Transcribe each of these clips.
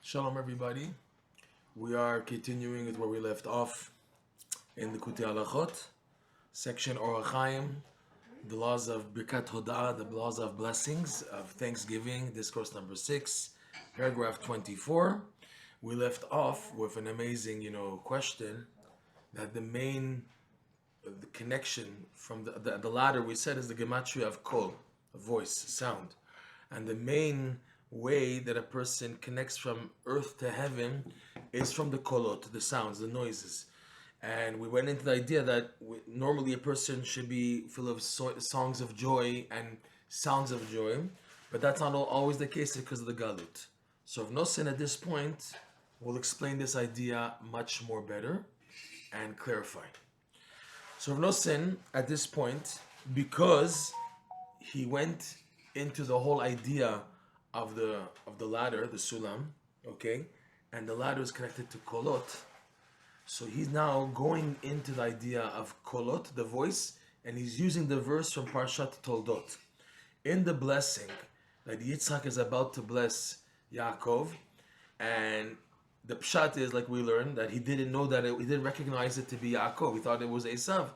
Shalom, everybody. We are continuing with where we left off in Likutey Halakhot, section Orach Chaim, the laws of Birkat Hoda'ah, the laws of blessings of Thanksgiving, discourse number 6, paragraph 24. We left off with an amazing, question that the main the connection from the ladder we said is the gematria of kol, voice, sound, and the main way that a person connects from earth to heaven is from the kolot, the sounds, the noises. And we went into the idea that normally a person should be full of songs of joy and sounds of joy, but that's not always the case because of the galut. So Rav Nosson at this point will explain this idea much more better and clarify. So Rav Nosson at this point, because he went into the whole idea of the ladder, the sulam, okay, and the ladder is connected to kolot. So he's now going into the idea of kolot, the voice, and he's using the verse from Parshat Toldot. In the blessing that Yitzchak is about to bless Yaakov, and the pshat is, like we learned, that he didn't know that he didn't recognize it to be Yaakov. He thought it was Esav,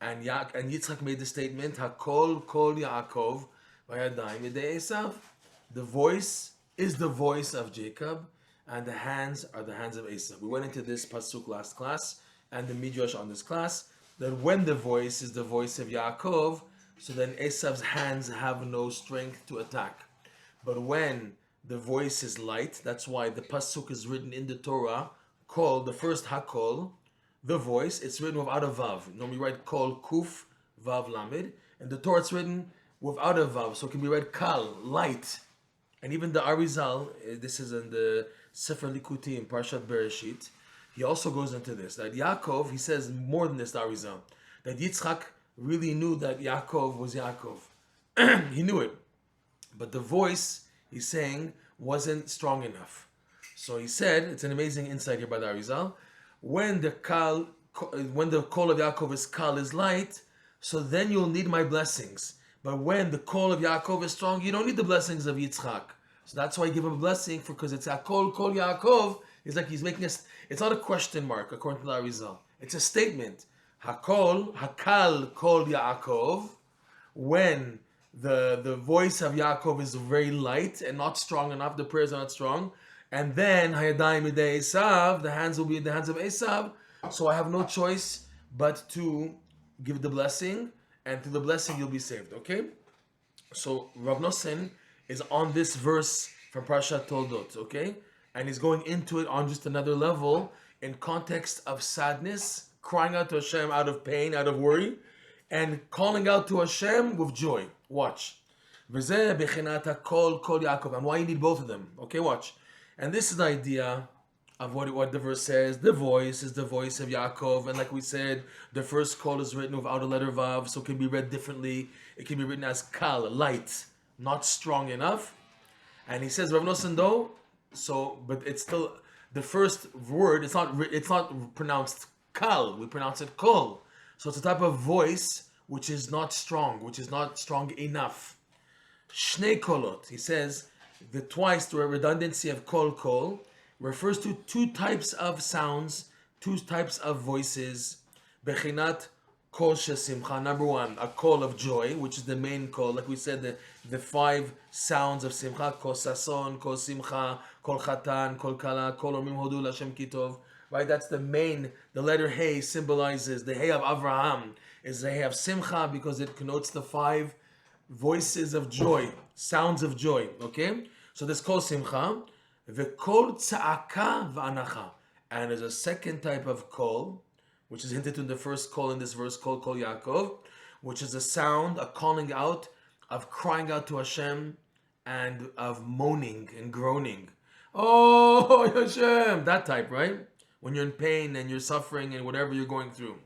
and Yitzchak made the statement, "Hakol kol Yaakov v'yadayim yedei Esav." The voice is the voice of Jacob, and the hands are the hands of Esav. We went into this pasuk last class, and the midrash on this class, that when the voice is the voice of Yaakov, so then Esav's hands have no strength to attack. But when the voice is light, that's why the pasuk is written in the Torah, called the first hakol, the voice, it's written without a vav. Normally we write kol kuf vav lamed, and the Torah it's written without a vav, so it can be read kal, light. And even the Arizal, this is in the Sefer Likutey in Parshat Bereshit, he also goes into this, that Yaakov, he says more than this, the Arizal, that Yitzchak really knew that Yaakov was Yaakov. He knew it. But the voice, he's saying, wasn't strong enough. So he said, it's an amazing insight here by the Arizal, when the call of Yaakov is kal, is light, so then you'll need my blessings. But when the call of Yaakov is strong, you don't need the blessings of Yitzchak. So that's why I give him a blessing, because it's Hakol Kol Yaakov. It's like he's making it's not a question mark, according to the Arizal. It's a statement. Hakol, Hakal Kol Yaakov, when the voice of Yaakov is very light and not strong enough, the prayers are not strong. And then Hayadayim Yedei Esav, the hands will be in the hands of Esav. So I have no choice but to give the blessing, and through the blessing you'll be saved, okay? So Rav Nosson is on this verse from Parshat Toldot, okay? And he's going into it on just another level in context of sadness, crying out to Hashem out of pain, out of worry, and calling out to Hashem with joy. Watch. V'zeh bechinat kol kol Yaakov. And why you need both of them, okay? Watch. And this is the idea of what the verse says. The voice is the voice of Yaakov, and like we said, the first call is written without a letter vav, so it can be read differently. It can be written as kal, light, not strong enough. And he says, Rav Nosson though, but it's still the first word. It's not pronounced kal. We pronounce it kol. So it's a type of voice which is not strong, which is not strong enough. Shnei kolot. He says the redundancy of kol refers to two types of sounds, two types of voices. Bechinat kol shesimcha. Number one, a call of joy, which is the main call. Like we said, the 5 sounds of simcha: kol sason, kol simcha, kol chatan, kol kala, kol omrim hodu l'Hashem kitov. Right, that's the main. The letter hey symbolizes the hey of Avraham is the hey of simcha, because it connotes the 5 voices of joy, sounds of joy. Okay, so this kol simcha. V'kol tza'aka v'anacha. And there's a second type of kol, which is hinted in the first kol in this verse, kol kol Yaakov, which is a sound, a calling out, of crying out to Hashem, and of moaning and groaning. Oh, Hashem! That type, right? When you're in pain and you're suffering and whatever you're going through.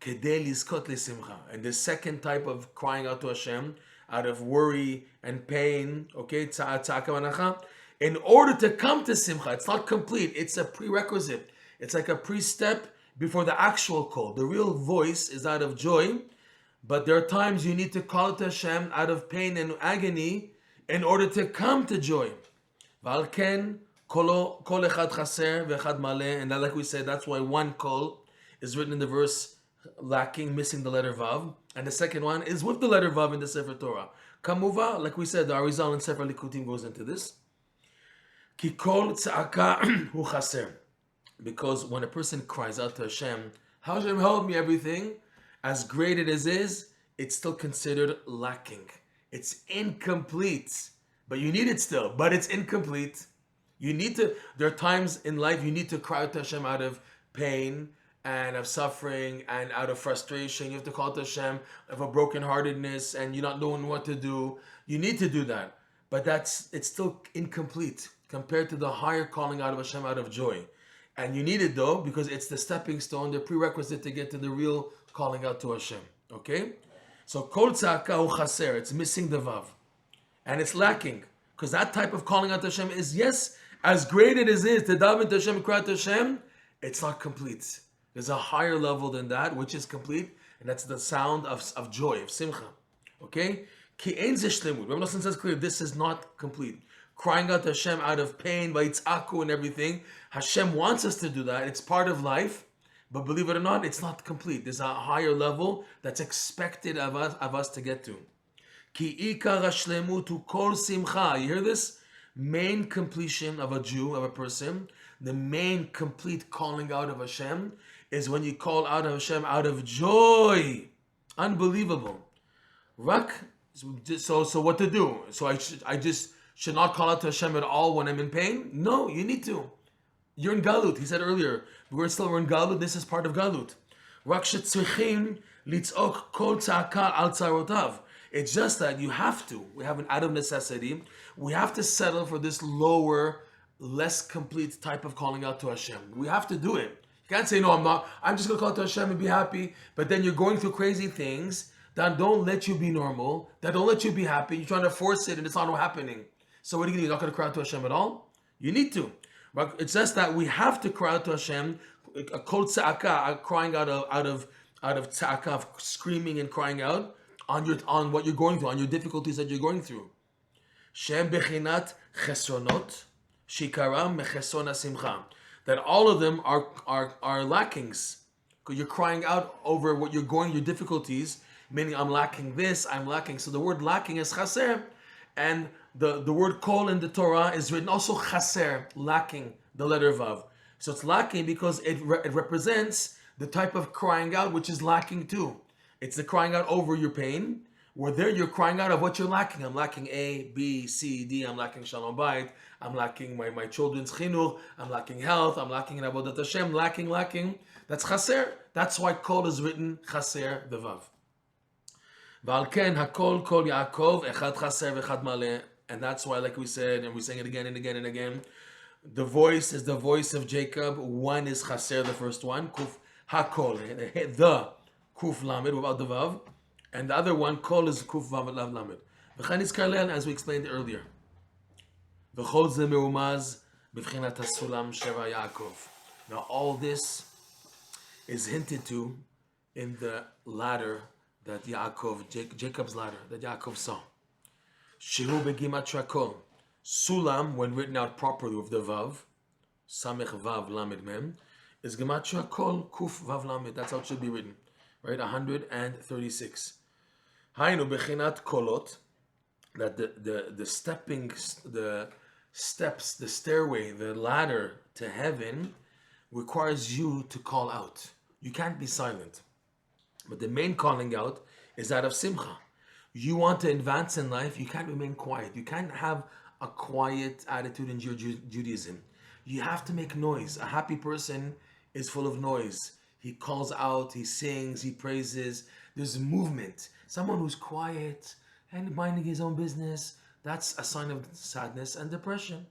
Kedei lizkot lesimcha. And the second type of crying out to Hashem, out of worry and pain, okay, tza'aka v'anacha, in order to come to Simcha. It's not complete. It's a prerequisite. It's like a pre-step before the actual call. The real voice is out of joy, but there are times you need to call to Hashem out of pain and agony in order to come to joy. Valken Kol echad chaser ve'echad maleh, and that, like we said, that's why one kol is written in the verse lacking, missing the letter vav, and the second one is with the letter vav in the Sefer Torah. Kamuva, like we said, the Arizal in Sefer Likutey goes into this. Ki kol tza'aka hu chaser, because when a person cries out to Hashem, Hashem help me, everything, as great it is, it's still considered lacking. It's incomplete, but you need it still, but it's incomplete. You need to, there are times in life you need to cry out to Hashem out of pain and of suffering and out of frustration. You have to call to Hashem of a brokenheartedness and you're not knowing what to do. You need to do that, but it's still incomplete compared to the higher calling out of Hashem out of joy. And you need it though, because it's the stepping stone, the prerequisite to get to the real calling out to Hashem. Okay? So kol tza'aka hu chaser, it's missing the vav. And it's lacking. Because that type of calling out to Hashem is, yes, as great it is to daven to Hashem and cry out to Hashem, it's not complete. There's a higher level than that, which is complete, and that's the sound of joy, of Simcha. Okay? Ki ein ze shlemut. Rabbi Nosson says clearly, this is not complete. Crying out to Hashem out of pain, vayitz'aku and everything. Hashem wants us to do that. It's part of life. But believe it or not, it's not complete. There's a higher level that's expected of us to get to. Ki ikar hashlemutu kol simcha. You hear this? Main completion of a Jew, of a person, the main complete calling out of Hashem is when you call out of Hashem out of joy. Unbelievable. So what to do? So I just should not call out to Hashem at all when I'm in pain? No, you need to. You're in Galut. He said earlier, we're in Galut. This is part of Galut. It's just that you have to. We have an out of necessity. We have to settle for this lower, less complete type of calling out to Hashem. We have to do it. You can't say, no, I'm not. I'm just going to call out to Hashem and be happy. But then you're going through crazy things that don't let you be normal, that don't let you be happy. You're trying to force it and it's not happening. So what are you going to do? You're not going to cry out to Hashem at all? You need to. It's just that we have to cry out to Hashem, a kol tza'aka, crying out of tza'aka, of screaming and crying out on what you're going through, on your difficulties that you're going through. Shem bechinat chesronot, shikaram mechesron simcha. That all of them are lackings. Because you're crying out over what you're going, your difficulties, meaning I'm lacking this, I'm lacking. So the word lacking is chaser. And the word kol in the Torah is written also chaser, lacking, the letter vav. So it's lacking because it represents the type of crying out which is lacking too. It's the crying out over your pain, where there you're crying out of what you're lacking. I'm lacking A, B, C, D, I'm lacking shalom bayit, I'm lacking my children's chinuch, I'm lacking health, I'm lacking in avodat Hashem, lacking. That's chaser. That's why kol is written chaser, the vav. V'al ken hakol kol Yaakov echad chaser v'echad maleh. And that's why, like we said, and we're saying it again and again and again, the voice is the voice of Jacob. One is chaser, the first one, kuf hakol, the kuf lamed without the vav, and the other one kol is kuf vav lav lamed. V'chan iskarlen, as we explained earlier. V'chol ze meumaz b'vchinat hasulam sheva Yaakov. Now all this is hinted to in the ladder that Jacob's ladder that Yaakov saw. Shehu begimatria kol. Sulam, when written out properly with the vav, samech vav lamed mem, is gematria kol kuf vav lamed. That's how it should be written, right? 136. Hainu bechinat kolot, that the steps, the stairway, the ladder to heaven requires you to call out. You can't be silent. But the main calling out is that of Simcha. You want to advance in life, you can't remain quiet. You can't have a quiet attitude in Judaism. You have to make noise. A happy person is full of noise. He calls out, he sings, he praises. There's movement. Someone who's quiet and minding his own business, that's a sign of sadness and depression.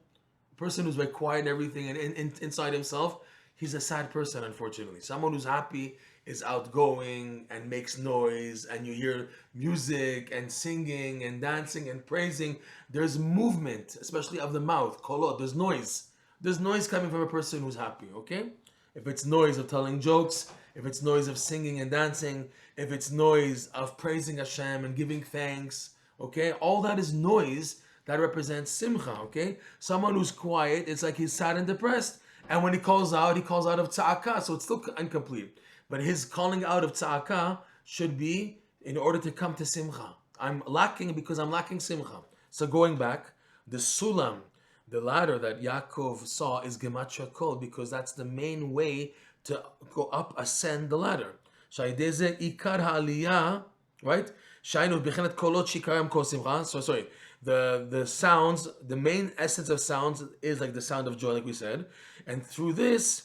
A person who's very quiet and everything and inside himself, he's a sad person, unfortunately. Someone who's happy is outgoing and makes noise, and you hear music and singing and dancing and praising. There's movement, especially of the mouth, kolot. There's noise. There's noise coming from a person who's happy, okay? If it's noise of telling jokes, if it's noise of singing and dancing, if it's noise of praising Hashem and giving thanks, okay? All that is noise that represents Simcha, okay? Someone who's quiet, it's like he's sad and depressed. And when he calls out of tza'akah, so it's still incomplete. But his calling out of tza'akah should be in order to come to Simcha. I'm lacking because I'm lacking Simcha. So going back, the sulam, the ladder that Yaakov saw is gematria kol, because that's the main way to go up, ascend the ladder. Shaydeze ikar ha'aliyah, right? Shainu b'chenet kolot shikaram kol simcha. So sorry, the sounds, the main essence of sounds is like the sound of joy, like we said, and through this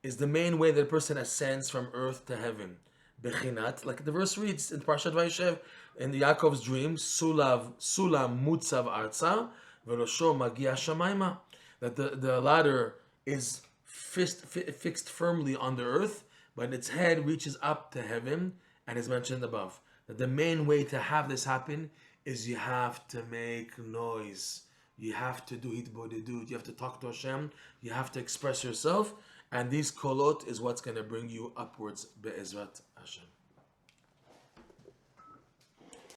is the main way that a person ascends from earth to heaven. Bechinat, like the verse reads in Parashat Vayishev, in Yaakov's dream, sulam mutzav arza, v'rosho magia shamayma, that the ladder is fixed firmly on the earth, but its head reaches up to heaven, and is mentioned above. That the main way to have this happen is you have to make noise. You have to do hitbodedut. You have to talk to Hashem. You have to express yourself. And these kolot is what's going to bring you upwards, be'ezrat Hashem.